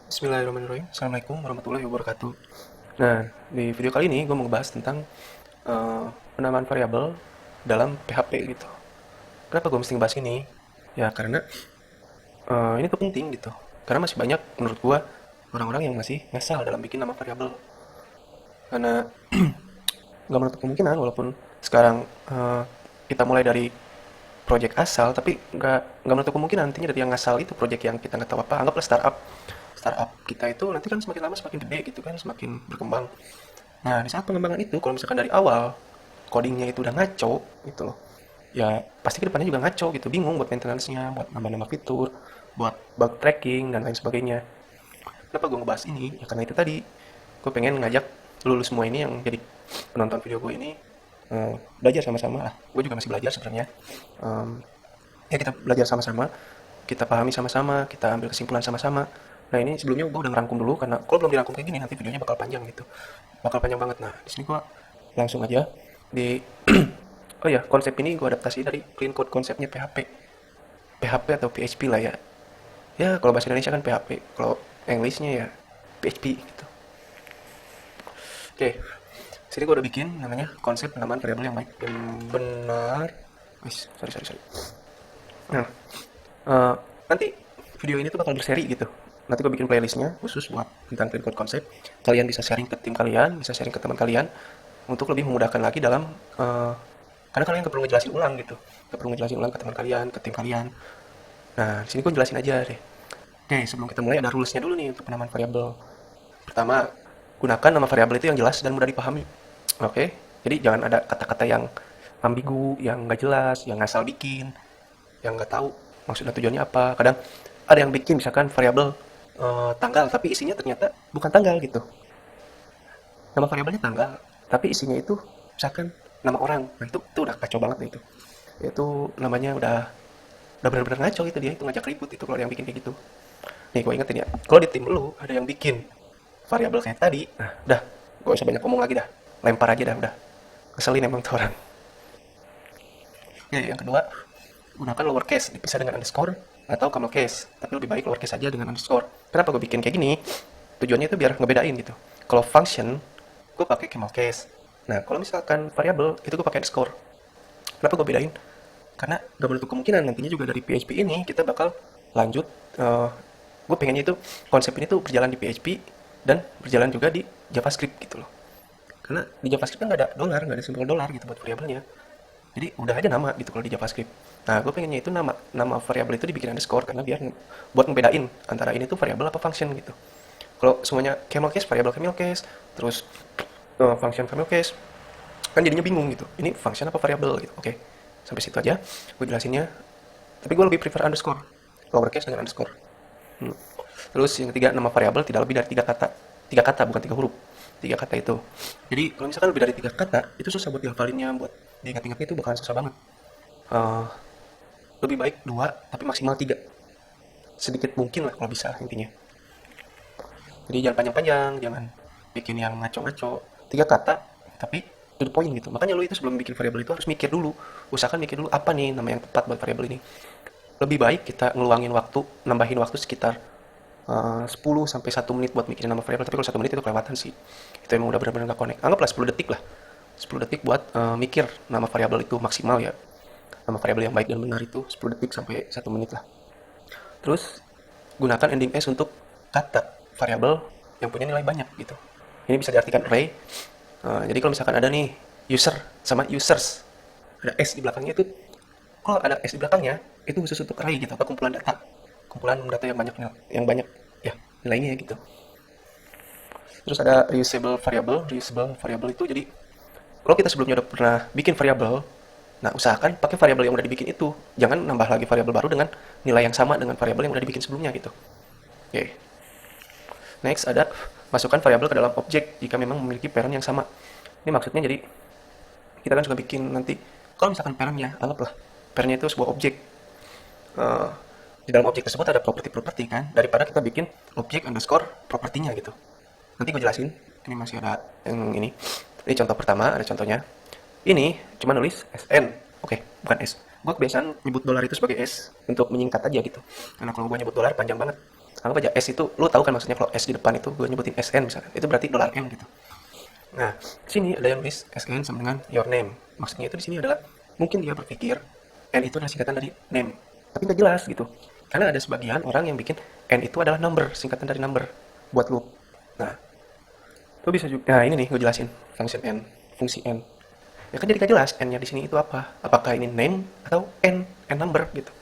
Bismillahirrahmanirrahim. Assalamualaikum warahmatullahi wabarakatuh. Nah, di video kali ini gue mau ngebahas tentang penamaan variabel dalam PHP gitu. Kenapa gue mesti ngebahas ini? Ya karena ini tuh penting gitu. Karena masih banyak menurut gue orang-orang yang masih ngasal dalam bikin nama variabel. Karena nggak menutup kemungkinan walaupun sekarang kita mulai dari project asal, tapi nggak menutup kemungkinan nantinya dari yang asal itu project yang kita nggak tahu apa. Anggaplah startup kita itu nanti kan semakin lama semakin gede gitu kan, semakin berkembang. Nah, di saat pengembangan itu kalau misalkan dari awal codingnya itu udah ngaco gitu loh, ya pasti kedepannya juga ngaco gitu, bingung buat maintenance-nya, buat nambah-nambah fitur, buat bug tracking dan lain sebagainya. Kenapa gue ngebahas ini? Ya karena itu tadi, gue pengen ngajak lulus semua ini yang jadi penonton video gue ini belajar sama-sama lah. Gue juga masih belajar sebenarnya. Em, ya kita belajar sama-sama, kita pahami sama-sama, kita ambil kesimpulan sama-sama. Nah ini sebelumnya gue udah ngerangkum dulu karena kalau belum dirangkum kayak gini nanti videonya bakal panjang gitu, bakal panjang banget. Nah di sini gue langsung aja di oh ya, konsep ini gue adaptasi dari clean code konsepnya PHP atau PHP lah ya. Ya kalau bahasa Indonesia kan PHP, kalau Englishnya ya PHP gitu. Oke, sini gue udah bikin namanya konsep penamaan variabel yang baik dan benar. Sorry. Nah, eh, nanti video ini tuh bakal berseri gitu. Nanti gue bikin playlistnya khusus buat tentang clean code konsep. Kalian bisa sharing ke tim kalian, bisa sharing ke teman kalian untuk lebih memudahkan lagi dalam karena kalian gak perlu ngejelasin ulang gitu, gak perlu ngejelasin ulang ke teman kalian, ke tim kalian. Nah, di sini gue jelasin aja deh. Oke, sebelum kita mulai ada rulesnya dulu nih untuk penamaan variabel. Pertama, gunakan nama variabel itu yang jelas dan mudah dipahami. Oke, jadi jangan ada kata-kata yang ambigu, yang nggak jelas, yang ngasal bikin, yang nggak tahu maksud dan tujuannya apa. Kadang ada yang bikin misalkan variabel tanggal, tapi isinya ternyata bukan tanggal gitu. Nama variabelnya tanggal, tapi isinya itu misalkan nama orang. Nah itu udah kacau banget deh itu. Itu namanya udah benar-benar ngaco gitu, dia itu ngajak ribut itu kalau yang bikin kayak gitu. Nih gue ingetin ya, kalau di tim lu ada yang bikin variabel kayak tadi, nah udah, gak usah banyak ngomong lagi dah, lempar aja dah udah. Keselin emang tuh orang. Ya, yang kedua, gunakan lowercase dipisah dengan underscore atau camel case, tapi lebih baik lowercase aja dengan underscore. Kenapa gue bikin kayak gini? Tujuannya itu biar ngebedain gitu. Kalau function gue pakai camel case, nah kalau misalkan variabel itu gue pakai underscore. Kenapa gue bedain? Karena gak menutup kemungkinan nantinya juga dari PHP ini kita bakal lanjut. Gue pengennya itu konsep ini tuh berjalan di PHP dan berjalan juga di JavaScript gitu loh. Karena di JavaScript kan nggak ada dolar, nggak ada simbol dolar gitu buat variabelnya. Jadi udah aja nama gitu kalau di JavaScript. Nah, gue pengennya itu nama variabel itu dibikin underscore karena biar buat ngebedain antara ini tuh variabel apa function gitu. Kalau semuanya camel case, variabel camel case, terus function camel case, kan jadinya bingung gitu. Ini function apa variabel gitu. Oke, sampai situ aja. Gue jelasinnya. Tapi gue lebih prefer underscore, lowercase dengan underscore. Hmm. Terus yang ketiga, nama variabel tidak lebih dari tiga kata bukan tiga huruf. Tiga kata itu. Jadi kalau misalkan lebih dari tiga kata, itu susah buat dihafalinnya, buat diingat-ingatnya itu bakalan susah banget. Eh, Lebih baik dua, tapi maksimal tiga. Sedikit mungkin lah kalau bisa intinya. Jadi jangan panjang-panjang, jangan bikin yang ngaco-ngaco. Tiga kata, tapi to the point gitu. Makanya lu itu sebelum bikin variabel itu harus mikir dulu. Usahakan mikir dulu apa nih nama yang tepat buat variabel ini. Lebih baik kita ngeluangin waktu, nambahin waktu sekitar 10 sampai 1 menit buat mikirin nama variabel. Tapi kalau 1 menit itu kelewatan sih. Itu emang udah benar-benar nggak connect. Anggaplah 10 detik lah. 10 detik buat mikir nama variabel itu maksimal ya. Nama variabel yang baik dan benar itu 10 detik sampai 1 menit lah. Terus gunakan ending s untuk kata variabel yang punya nilai banyak gitu. Ini bisa diartikan array. Jadi kalau misalkan ada nih user sama users, ada s di belakangnya itu, kalau ada s di belakangnya itu khusus untuk array gitu atau kumpulan data yang banyak ya nilainya ya gitu. Terus ada reusable variable itu jadi kalau kita sebelumnya udah pernah bikin variabel, nah usahakan pakai variabel yang udah dibikin itu, jangan nambah lagi variabel baru dengan nilai yang sama dengan variabel yang udah dibikin sebelumnya gitu. Oke. Next ada masukkan variabel ke dalam objek jika memang memiliki parent yang sama. Ini maksudnya jadi kita kan suka bikin nanti kalau misalkan parentnya, anggaplah parentnya itu sebuah objek. Eh, di dalam objek tersebut ada properti-properti kan, daripada kita bikin objek underscore propertinya gitu. Nanti gue jelasin. Ini masih ada yang ini. Ini contoh pertama, ada contohnya. Ini cuma nulis SN. Oke, bukan S. Gue kebiasaan nyebut dolar itu sebagai S untuk menyingkat aja gitu. Karena kalau gue nyebut dolar panjang banget. Anggap aja S itu, lu tahu kan maksudnya kalau S di depan itu gue nyebutin SN misalkan, itu berarti $N gitu. Nah, sini ada yang tulis SN sama dengan your name. Maksudnya itu di sini adalah mungkin dia berpikir N itu adalah singkatan dari name, tapi nggak jelas gitu. Karena ada sebagian orang yang bikin N itu adalah number, singkatan dari number buat loop. Nah, itu bisa juga. Nah, ini nih gue jelasin function N, fungsi N. Ya kan jadi gak jelas N-nya di sini itu apa? Apakah ini name atau N number gitu.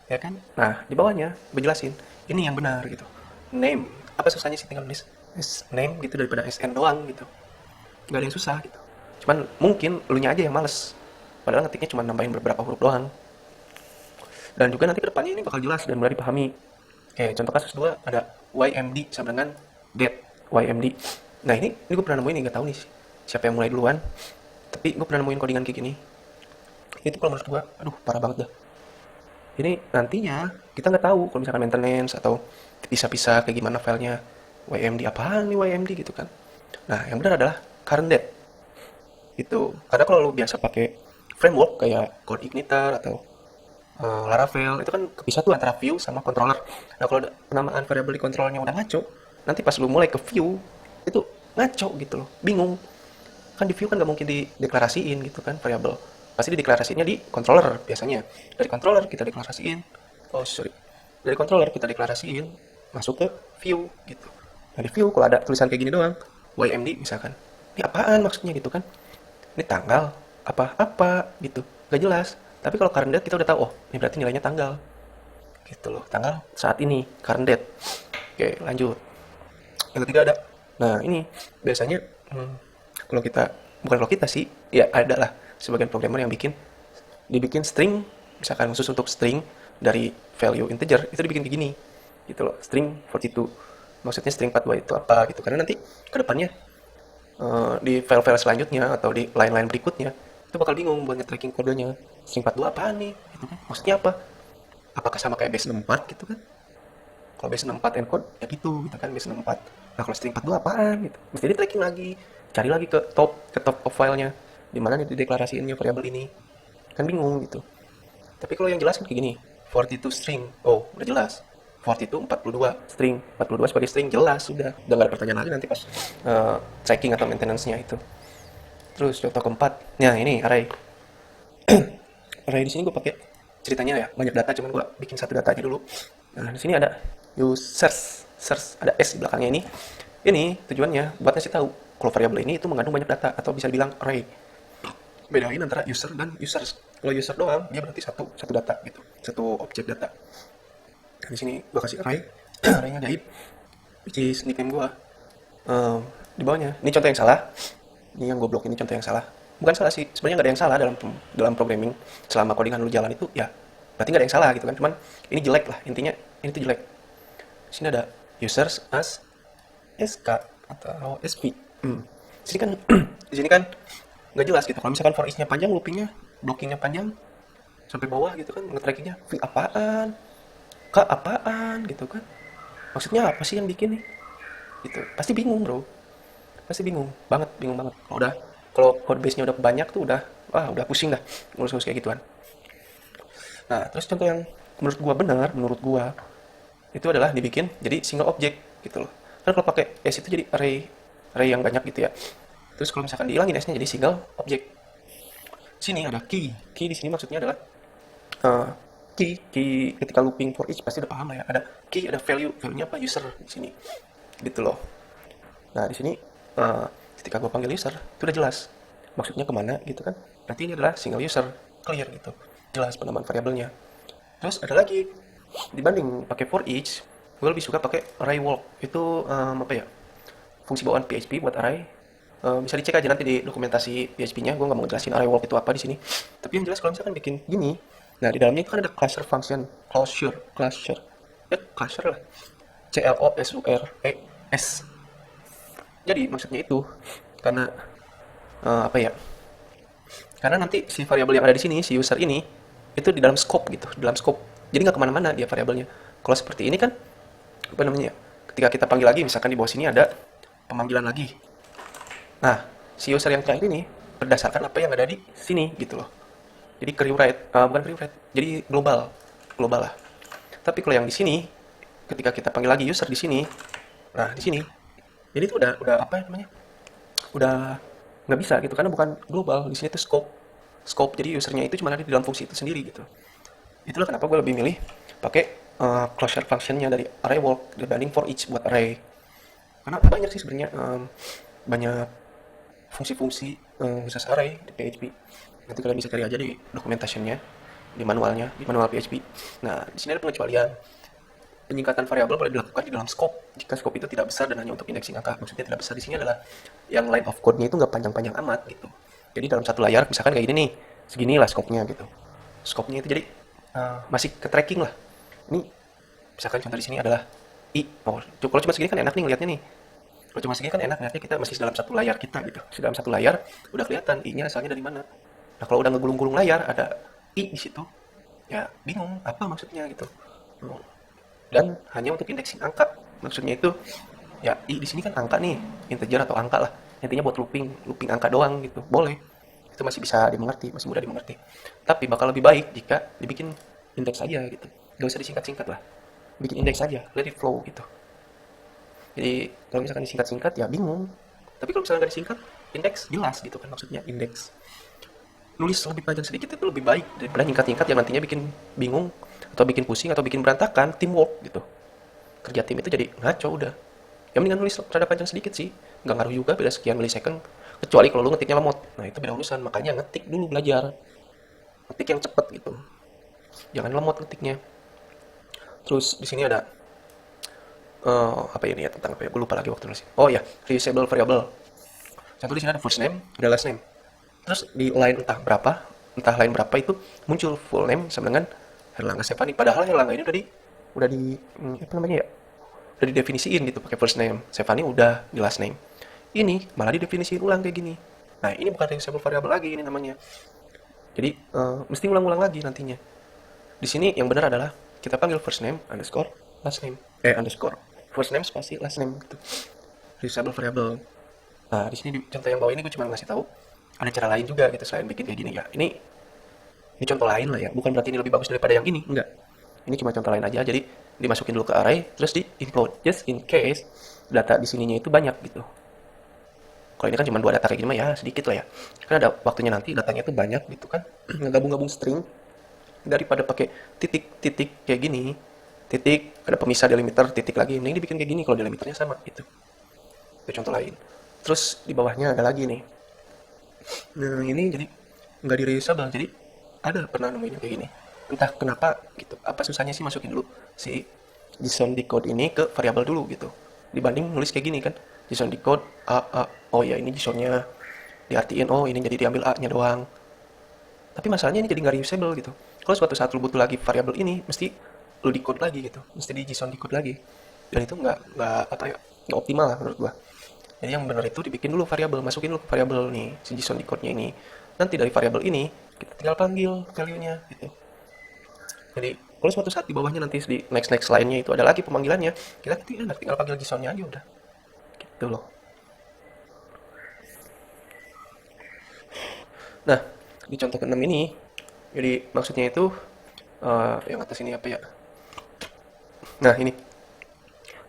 Ya kan? Nah, di bawahnya gue jelasin ini yang benar gitu. Name, apa susahnya sih tinggal nulis name gitu daripada SN doang gitu. Gak ada yang susah gitu. Cuman mungkin elunya aja yang males. Padahal ngetiknya cuma nambahin beberapa huruf doang. Dan juga nanti kedepannya ini bakal jelas dan mudah dipahami. Oke, contoh kasus 2 ada YMD sama dengan get YMD. Nah ini gue pernah nemuin nih, gak tahu nih siapa yang mulai duluan. Tapi gue pernah nemuin codingan kayak gini. Itu kalau menurut gue, aduh parah banget dah. Ini nantinya kita nggak tahu kalau misalkan maintenance atau pisah-pisah kayak gimana filenya. YMD apaan nih YMD gitu kan. Nah yang benar adalah current date. Itu karena kalau lu biasa pakai framework kayak CodeIgniter atau Laravel itu kan kepisah tuh antara view sama controller. Nah kalau penamaan variabel di controllernya udah ngaco, nanti pas lu mulai ke view itu ngaco gitu loh, bingung. Kan di view kan nggak mungkin dideklarasiin gitu kan variabel. Pasti dideklarasiinnya di controller biasanya. Dari controller kita deklarasiin. Oh sorry. Dari controller kita deklarasiin masuk ke view gitu. Nah di view kalau ada tulisan kayak gini doang, YMD misalkan. Ini apaan maksudnya gitu kan? Ini tanggal apa-apa gitu. Gak jelas. Tapi kalau current date kita udah tahu, oh ini berarti nilainya tanggal. Gitu loh, tanggal saat ini, current date. Oke, lanjut. Yang ketiga ada. Nah ini biasanya kalau kita, bukan kalau kita sih, ya ada lah sebagian programmer yang dibikin string, misalkan khusus untuk string dari value integer, itu dibikin begini. Gitu loh, string 42. Maksudnya string 42 itu apa gitu. Karena nanti ke depannya di file-file selanjutnya atau di line-line berikutnya itu bakal bingung buat nge-tracking kodenya. String 42 apaan nih? Gitu kan. Maksudnya apa? Apakah sama kayak base 64 gitu kan? Kalau base 64 encode ya gitu kan base 64. Nah, kalau string 42 apaan gitu? Mesti di-tracking lagi, cari lagi ke top of filenya. Di mana nih dideklarasiinnya variabel ini. Kan bingung gitu. Tapi kalau yang jelas kan kayak gini, 42 string. Oh, udah jelas. 42 42 string, 42 sebagai string jelas sudah nggak ada pertanyaan lagi nanti pas tracking atau maintenance-nya itu. Terus contoh keempat, nah ini array. Array di sini gue pakai ceritanya ya banyak data, cuman gue bikin satu data aja dulu. Nah di sini ada users, search ada s di belakangnya ini. Ini tujuannya buat ngasih tahu kalau variabel ini itu mengandung banyak data atau bisa dibilang array. Bedain antara user dan users. Kalau user doang dia berarti satu data gitu, satu objek data. Nah, di sini gue kasih array, arraynya gaib, which is nickname gue. Di bawahnya, ini contoh yang salah. Ini yang goblok, ini contoh yang salah. Bukan salah sih, sebenarnya nggak ada yang salah dalam programming. Selama codingan lu jalan itu, ya berarti nggak ada yang salah gitu kan. Cuman ini jelek lah, intinya ini tuh jelek. Di sini ada users as sk atau sp. Di sini kan, di sini kan nggak jelas gitu. Kalau misalkan for each-nya panjang, loopingnya, blockingnya panjang sampai bawah gitu kan, nge-trackingnya v apaan, k apaan gitu kan. Maksudnya apa sih yang bikin nih? Gitu. Pasti bingung bro. Pasti bingung banget. Kalau code base-nya udah banyak tuh udah pusing dah ngurus-ngurus kayak gituan. Nah, terus contoh yang menurut gua itu adalah dibikin jadi single object gitu loh. Kan kalau pakai S itu jadi array yang banyak gitu ya. Terus kalau misalkan dihilangin S-nya jadi single object. Sini ada key. Key di sini maksudnya adalah uh, key ketika looping for each pasti udah paham lah ya. Ada key, ada value-nya apa user di sini. Gitu loh. Nah, di sini ketika gue panggil user itu udah jelas maksudnya kemana gitu kan, berarti ini adalah single user, clear gitu, jelas penamaan variabelnya. Terus ada lagi, dibanding pakai for each gue lebih suka pakai array walk. Itu apa ya, fungsi bawaan PHP buat array. Bisa dicek aja nanti di dokumentasi PHP-nya. Gue nggak mau jelasin array walk itu apa di sini, tapi yang jelas kalau misalkan bikin gini, nah di dalamnya itu kan ada closure function, closure ya closure lah, CLOSURES. Jadi maksudnya itu karena apa ya? Karena nanti si variabel yang ada di sini, si user ini, itu di dalam scope gitu, di dalam scope. Jadi nggak kemana-mana dia variabelnya. Kalau seperti ini kan, apa namanya? Ketika kita panggil lagi, misalkan di bawah sini ada pemanggilan lagi. Nah, si user yang terakhir ini berdasarkan apa yang ada di sini gitu loh. Jadi bukan query write, jadi global lah. Tapi kalau yang di sini ketika kita panggil lagi user di sini, nah di sini, jadi itu udah apa ya namanya? Udah nggak bisa gitu karena bukan global. Di sini tuh scope. Jadi usernya itu cuma ada di dalam fungsi itu sendiri gitu. Itulah kenapa gue lebih milih pakai closure functionnya dari array walk dibanding for each buat array. Karena banyak sih sebenarnya banyak fungsi-fungsi khusus array di PHP. Nanti kalian bisa cari aja di documentation-nya, di manualnya, di manual PHP. Nah, di sini ada pengecualian. Penyingkatan variabel boleh dilakukan di dalam scope jika scope itu tidak besar dan hanya untuk indexing angka. Maksudnya tidak besar di sini adalah yang line of code-nya itu nggak panjang-panjang amat gitu. Jadi dalam satu layar misalkan kayak gini nih, segini lah scope-nya gitu. Scope-nya itu jadi masih ke tracking lah. Ini misalkan contoh di sini adalah i. Oh, kalau cuma segini kan enak nih ngeliatnya nih. Kalau cuma segini kan enak ngeliatnya kita masih dalam satu layar kita gitu. Dalam satu layar udah kelihatan i-nya asalnya dari mana. Nah, kalau udah ngegulung-gulung layar ada i di situ. Ya, bingung apa maksudnya gitu. Dan hanya untuk indexing angka. Maksudnya itu ya i di sini kan angka nih, integer atau angka lah. Intinya buat looping angka doang gitu. Boleh. Itu masih bisa dimengerti, masih mudah dimengerti. Tapi bakal lebih baik jika dibikin indeks aja gitu. Gak usah disingkat-singkat lah. Bikin indeks aja, let it flow gitu. Jadi kalau misalkan disingkat-singkat ya bingung. Tapi kalau misalkan gak disingkat, indeks jelas gitu kan maksudnya indeks. Nulis lebih panjang sedikit itu lebih baik daripada nyingkat-nyingkat yang nantinya bikin bingung atau bikin pusing atau bikin berantakan teamwork gitu. Kerja tim itu jadi ngaco udah. Ya mendingan nulis rada panjang sedikit sih. Nggak ngaruh juga beda sekian milisecond. Kecuali kalau lu ngetiknya lemot. Nah itu beda urusan. Makanya ngetik dulu belajar. Ngetik yang cepet gitu. Jangan lemot ngetiknya. Terus di sini ada apa ini ya tentang apa ya? Gue lupa lagi waktu nulis. Oh ya, reusable variable. Contoh di sini ada first name, ada last name. Terus di line entah line berapa itu muncul full name sama dengan Herlangga Stefani. Padahal Herlangga ini udah di apa namanya ya? Udah didefinisiin gitu pakai first name. Stefani udah di last name. Ini malah didefinisiin ulang kayak gini. Nah, ini bukan reusable variable lagi ini namanya. Jadi mesti ulang-ulang lagi nantinya. Di sini yang benar adalah kita panggil first name underscore last name. Underscore first name spasi last name gitu. Reusable variable. Nah, di sini di contoh yang bawah ini gue cuma ngasih tahu ada cara lain juga gitu selain bikin kayak gini ya. Ini contoh lain lah ya. Bukan berarti ini lebih bagus daripada yang ini, enggak. Ini cuma contoh lain aja. Jadi dimasukin dulu ke array terus di include just in case data di sininya itu banyak gitu. Kalau ini kan cuma 2 data kayak gini mah ya sedikit lah ya. Karena ada waktunya nanti datanya itu banyak gitu kan. Ngegabung-gabung string daripada pakai titik-titik kayak gini. Titik, ada pemisah delimiter, titik lagi. Mending dibikin kayak gini kalau delimiternya sama gitu. Itu contoh lain. Terus di bawahnya ada lagi nih. Nah ini jadi nggak di reusable. Jadi ada pernah nemuin kayak gini. Entah kenapa gitu. Apa susahnya sih masukin dulu si JSON decode ini ke variabel dulu gitu. Dibanding nulis kayak gini kan. JSON decode A. Oh ya ini JSON-nya diartiin. Oh ini jadi diambil A-nya doang. Tapi masalahnya ini jadi nggak reusable gitu. Kalau suatu saat lu butuh lagi variabel ini, mesti lu decode lagi gitu. Mesti di JSON decode lagi. Dan itu nggak apa ya, nggak optimal lah menurut gua. Jadi yang benar itu dibikin dulu variabel, masukin dulu ke variabel nih si JSON decode-nya ini. Nanti dari variabel ini kita tinggal panggil value-nya gitu. Jadi kalau suatu saat di bawahnya nanti di next lainnya itu ada lagi pemanggilannya, kita tinggal panggil JSON-nya aja udah. Gitu loh. Nah, di contoh ke-6 ini, jadi maksudnya itu yang atas ini apa ya? Nah, ini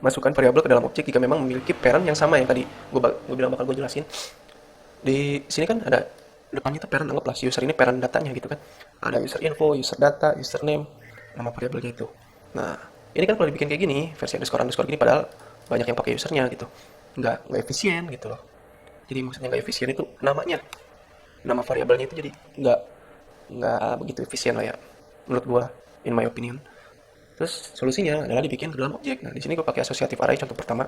masukkan variabel ke dalam objek jika memang memiliki parent yang sama yang tadi gue bilang bakal gue jelasin. Di sini kan ada depannya itu parent, anggaplah si user ini parent datanya gitu kan. Ada user info, user data, username, nama variabelnya itu. Nah, ini kan kalau dibikin kayak gini, versi underscore gini padahal banyak yang pakai usernya gitu. Nggak efisien gitu loh. Jadi maksudnya nggak efisien itu namanya. Nama variabelnya itu jadi nggak begitu efisien lah ya. Menurut gua, in my opinion. Terus solusinya adalah dibikin ke dalam objek. Nah, di sini gue pakai associative array contoh pertama.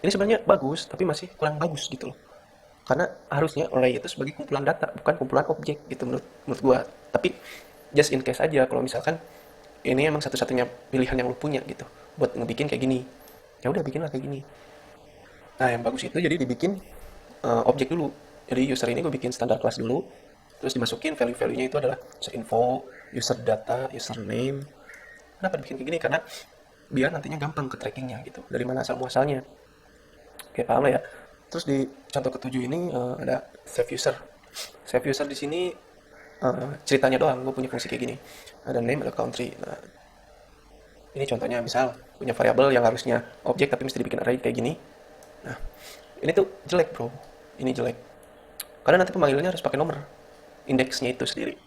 Ini sebenarnya bagus, tapi masih kurang bagus gitu loh. Karena harusnya array itu sebagai kumpulan data, bukan kumpulan objek gitu menurut gue. Tapi just in case aja kalau misalkan ini emang satu-satunya pilihan yang lu punya gitu buat ngebikin kayak gini. Ya udah bikinlah kayak gini. Nah, yang bagus itu jadi dibikin objek dulu. Jadi user ini gue bikin standar kelas dulu, terus dimasukin value-value-nya itu adalah user info, user data, username. Kenapa dibikin kayak gini? Karena biar nantinya gampang ke trackingnya gitu. Dari mana asal muasalnya. Oke, paham lah ya. Terus di contoh ketujuh ini ada save user. Save user di sini ceritanya doang. Gue punya fungsi kayak gini. Ada name, ada country. Nah, Ini contohnya misal punya variabel yang harusnya objek tapi mesti dibikin array kayak gini. Nah, ini tuh jelek bro. Ini jelek. Karena nanti pemanggilannya harus pakai nomor indeksnya itu sendiri.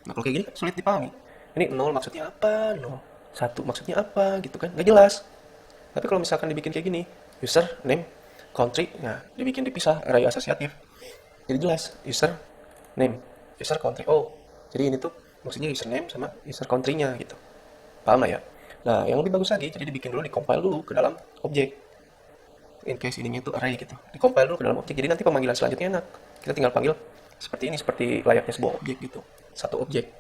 Nah, kalau kayak gini kan sulit dipahami. Ini 0 maksudnya apa? 0. 1 maksudnya apa gitu kan? Nggak jelas. Tapi kalau misalkan dibikin kayak gini, user, name, country, nah dibikin dipisah, array asosiatif. Jadi jelas, user, name, user, country. Oh, jadi ini tuh maksudnya username sama user country-nya gitu. Paham lah ya? Nah, yang lebih bagus lagi, jadi dibikin dulu, di-compile dulu ke dalam objek. In case ininya itu array gitu. Di-compile dulu ke dalam objek, jadi nanti pemanggilan selanjutnya enak. Kita tinggal panggil seperti ini, seperti layaknya sebuah objek gitu. Satu objek.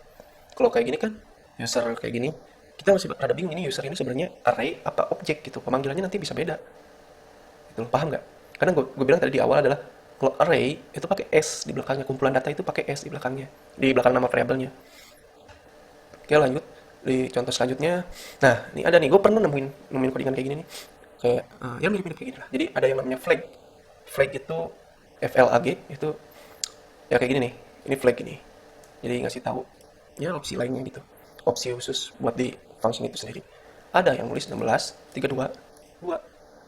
Kalau kayak gini kan, user kayak gini, kita masih rada bingung ini user ini sebenarnya array apa objek gitu. Pemanggilannya nanti bisa beda. Gitu loh, paham nggak? Karena gue bilang tadi di awal adalah kalau array itu pakai s di belakangnya, kumpulan data itu pakai s di belakangnya, di belakang nama variabelnya. Oke lanjut di contoh selanjutnya. Nah ini ada nih, gue pernah nemuin codingan kayak gini nih, kayak ya mirip-mirip kayak gini lah. Jadi ada yang namanya flag. Flag itu flag itu ya kayak gini nih. Ini flag ini. Jadi ngasih tahu ya opsi lainnya gitu. Opsi khusus buat di function itu sendiri. Ada yang nulis 16 32 2.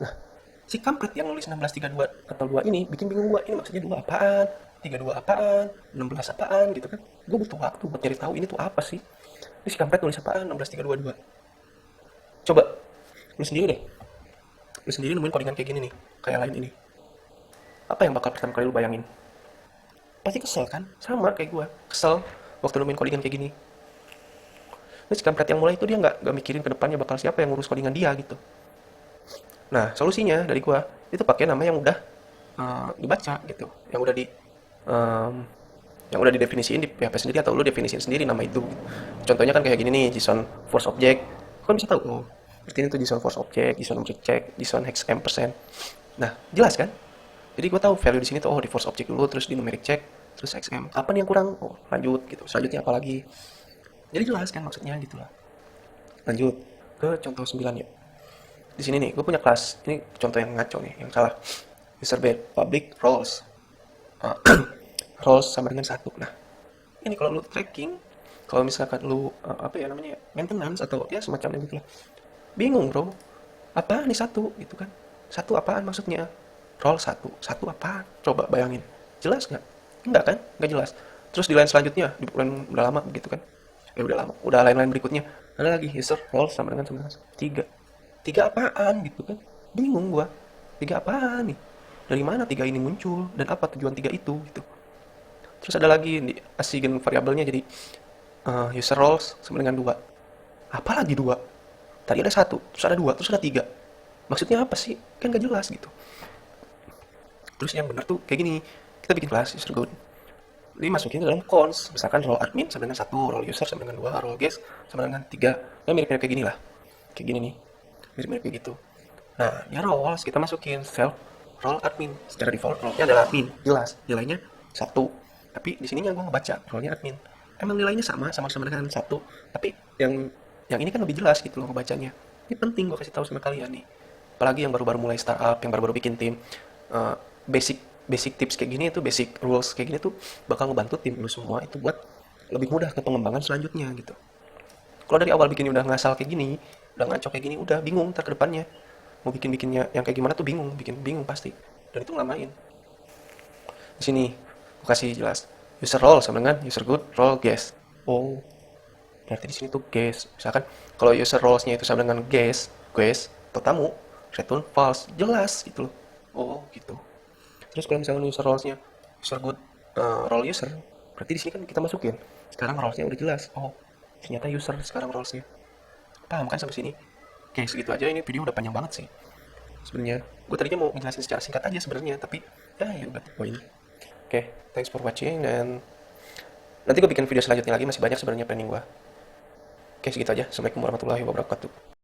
Nah, si kampret yang nulis 16 32 atau 2 ini bikin bingung gua. Ini maksudnya 2 apaan? 32 apaan? 16 apaan gitu kan. Gue butuh waktu buat nyari tahu ini tuh apa sih. Ini si kampret nulis apaan? 16 322. Coba lu sendiri deh. Lu sendiri nemuin codingan kayak gini nih, kayak lain ini. Apa yang bakal pertama kali lu bayangin? Pasti kesel kan? Sama kayak gua. Kesel waktu nemuin codingan kayak gini. Ini si kampret yang mulai itu dia nggak mikirin ke depannya bakal siapa yang ngurus codingan dia gitu. Nah, solusinya dari gua itu pakai nama yang udah dibaca gitu, yang udah di em, yang udah didefinisiin di PHP sendiri atau lu definisiin sendiri nama itu. Contohnya kan kayak gini nih, JSON force object. Kan bisa tahu, oh, berarti ini tuh JSON force object, JSON object check, JSON hex %. Nah, jelas kan? Jadi gua tahu value di sini tuh oh di force object dulu, terus di numeric check, terus XM. Apa nih yang kurang? Oh, lanjut gitu. Selanjutnya apa lagi? Jadi jelas kan maksudnya gitu lah. Lanjut ke contoh 9 ya. Di sini nih, gue punya kelas. Ini contoh yang ngaco nih, yang salah. User bed, public, roles. Uh, roles sama dengan 1. Nah, ini kalau lu tracking, kalau misalkan lu, apa ya namanya, maintenance atau ya semacamnya gitu lah. Bingung bro, apa nih 1 gitu kan. 1 apaan maksudnya? Role 1, 1 apaan? Coba bayangin. Jelas nggak? Enggak kan? Nggak jelas. Terus di line selanjutnya, di line udah lama begitu kan. Udah lama, udah line-line berikutnya. Ada lagi, user, role sama dengan 3. 3 apaan gitu kan. Bingung gua. 3 apaan nih? Dari mana 3 ini muncul? Dan apa tujuan 3 itu gitu. Terus ada lagi di assign variabelnya jadi user roles sama dengan 2. Apa lagi 2? Tadi ada 1, terus ada 2, terus ada 3. Maksudnya apa sih? Kan gak jelas gitu. Terus yang benar tuh kayak gini. Kita bikin kelas user good. Dimasukin ke dalam cons. Misalkan role admin sama dengan 1, role user sama dengan 2, role guest sama dengan 3. Ya mirip-mirip kayak gini lah. Kayak gini nih. Mirip-mirip kayak gitu. Nah, ya roles kita masukin self role admin. Secara default role-nya adalah admin. Jelas, nilainya 1. Tapi di sininya gue ngebaca role-nya admin. Emang nilainya sama dengan 1. Tapi yang ini kan lebih jelas gitu loh ngebacanya. Ini penting gue kasih tahu sama kalian nih. Apalagi yang baru-baru mulai startup, yang baru-baru bikin tim. eh, basic basic tips kayak gini itu basic rules kayak gini tuh bakal ngebantu tim lu semua itu buat lebih mudah ke pengembangan selanjutnya gitu. Kalau dari awal bikin udah ngasal kayak gini, udah ngaco kayak gini, udah bingung ntar ke depannya. Mau bikinnya yang kayak gimana tuh bingung, bikin bingung pasti. Dan itu ngelamain. Di sini aku kasih jelas. User role sama dengan user good role guest. Oh, berarti di sini tuh guest. Misalkan kalau user roles-nya itu sama dengan guest atau tamu, return false, jelas gitu loh. Oh, gitu. Terus kalau misalnya user roles-nya user good role user, berarti di sini kan kita masukin. Sekarang roles-nya udah jelas. Oh, ternyata user sekarang roles-nya. Paham kan sampai sini? Oke, segitu aja. Ini video udah panjang banget sih. Sebenarnya, gue tadinya mau ngejelasin secara singkat aja sebenarnya, tapi ya udah poin. Oke, thanks for watching dan nanti gue bikin video selanjutnya lagi masih banyak sebenarnya planning gue. Oke, segitu aja. Assalamualaikum warahmatullahi wabarakatuh.